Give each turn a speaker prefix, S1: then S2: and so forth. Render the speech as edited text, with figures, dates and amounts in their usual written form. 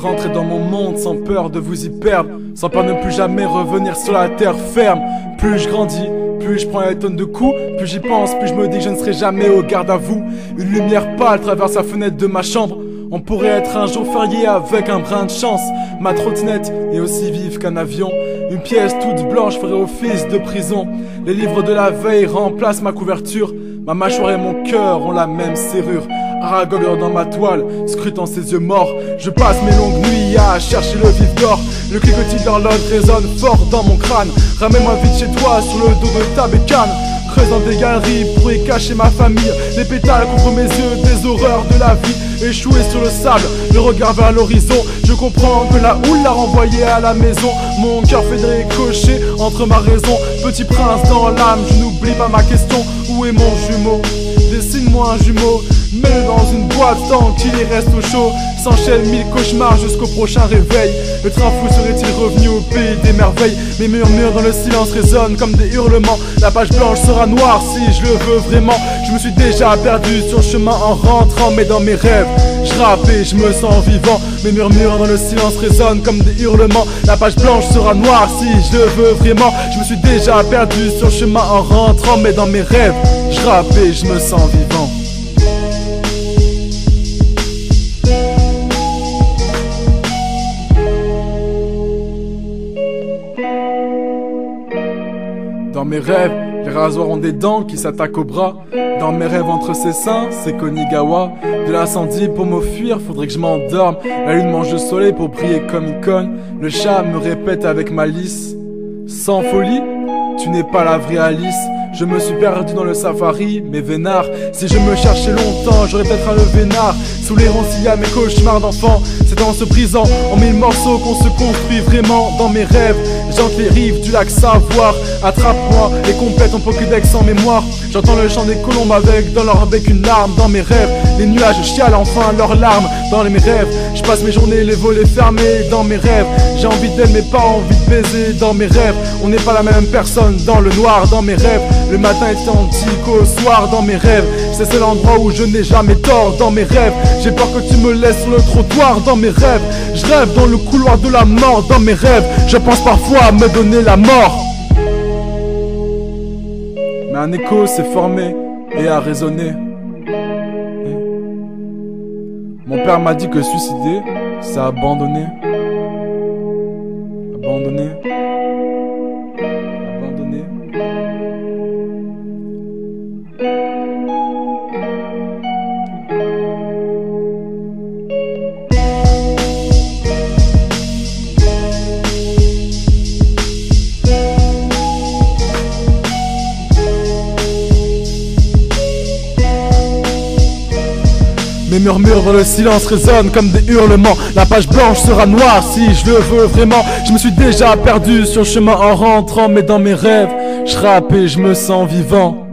S1: Rentrer dans mon monde sans peur de vous y perdre, sans peur de ne plus jamais revenir sur la terre ferme. Plus je grandis, plus je prends les tonnes de coups, plus j'y pense, plus je me dis que je ne serai jamais au garde à vous. Une lumière pâle traverse la fenêtre de ma chambre. On pourrait être un jour férié avec un brin de chance. Ma trottinette est aussi vive qu'un avion. Une pièce toute blanche ferait office de prison. Les livres de la veille remplacent ma couverture. Ma mâchoire et mon cœur ont la même serrure. Aragog dans ma toile, scrutant ses yeux morts. Je passe mes longues nuits à chercher le vif d'or. Le cliquetis d'horloge résonne fort dans mon crâne. Ramène-moi vite chez toi sur le dos de ta bécane. Creuse dans des galeries pour y cacher ma famille. Les pétales couvrent mes yeux des horreurs de la vie. Échoué sur le sable, le regard vers l'horizon. Je comprends que la houle l'a renvoyé à la maison. Mon cœur fait des ricochets entre ma raison. Petit prince dans l'âme, je n'oublie pas ma question. Où est mon jumeau? Dessine-moi un jumeau, mets-le dans une boîte tant qu'il y reste au chaud. S'enchaînent 1000 cauchemars jusqu'au prochain réveil. Le train fou serait-il revenu au pays des merveilles? Mes murmures dans le silence résonnent comme des hurlements. La page blanche sera noire si je le veux vraiment. Je me suis déjà perdu sur le chemin en rentrant, mais dans mes rêves je rappe et je me sens vivant. Mes murmures dans le silence résonnent comme des hurlements. La page blanche sera noire si je le veux vraiment. Je me suis déjà perdu sur le chemin en rentrant, mais dans mes rêves je rappe et je me sens vivant. Dans mes rêves, les rasoirs ont des dents qui s'attaquent au bras. Dans mes rêves entre ses seins, c'est Konigawa. De l'incendie pour m'enfuir, faudrait que je m'endorme. La lune mange le soleil pour briller comme une conne. Le chat me répète avec malice: sans folie, tu n'es pas la vraie Alice. Je me suis perdu dans le safari, mais vénard. Si je me cherchais longtemps, j'aurais peut-être un le vénard. Sous les ronces, à mes cauchemars d'enfant. C'est en se brisant en 1000 morceaux qu'on se construit vraiment. Dans mes rêves, j'entre les rives du lac Savoir. Attrape-moi et complète ton Pokédex en mémoire. J'entends le chant des colombes avec dans leur bec une larme. Dans mes rêves, les nuages chialent enfin leurs larmes. Dans mes rêves, je passe mes journées les volets fermés. Dans mes rêves, j'ai envie d'elle mais pas envie de baiser. Dans mes rêves, on n'est pas la même personne. Dans le noir, dans mes rêves, le matin est identique au soir. Dans mes rêves, c'est l'endroit où je n'ai jamais tort. Dans mes rêves, j'ai peur que tu me laisses sur le trottoir. Dans mes rêves, je rêve dans le couloir de la mort. Dans mes rêves, je pense parfois à me donner la mort. Mais un écho s'est formé et a résonné. Mon père m'a dit que suicider, c'est abandonner. Abandonner. Abandonner. Mes murmures dans le silence résonnent comme des hurlements. La page blanche sera noire si je le veux vraiment. Je me suis déjà perdu sur le chemin en rentrant, mais dans mes rêves, je rappe et je me sens vivant.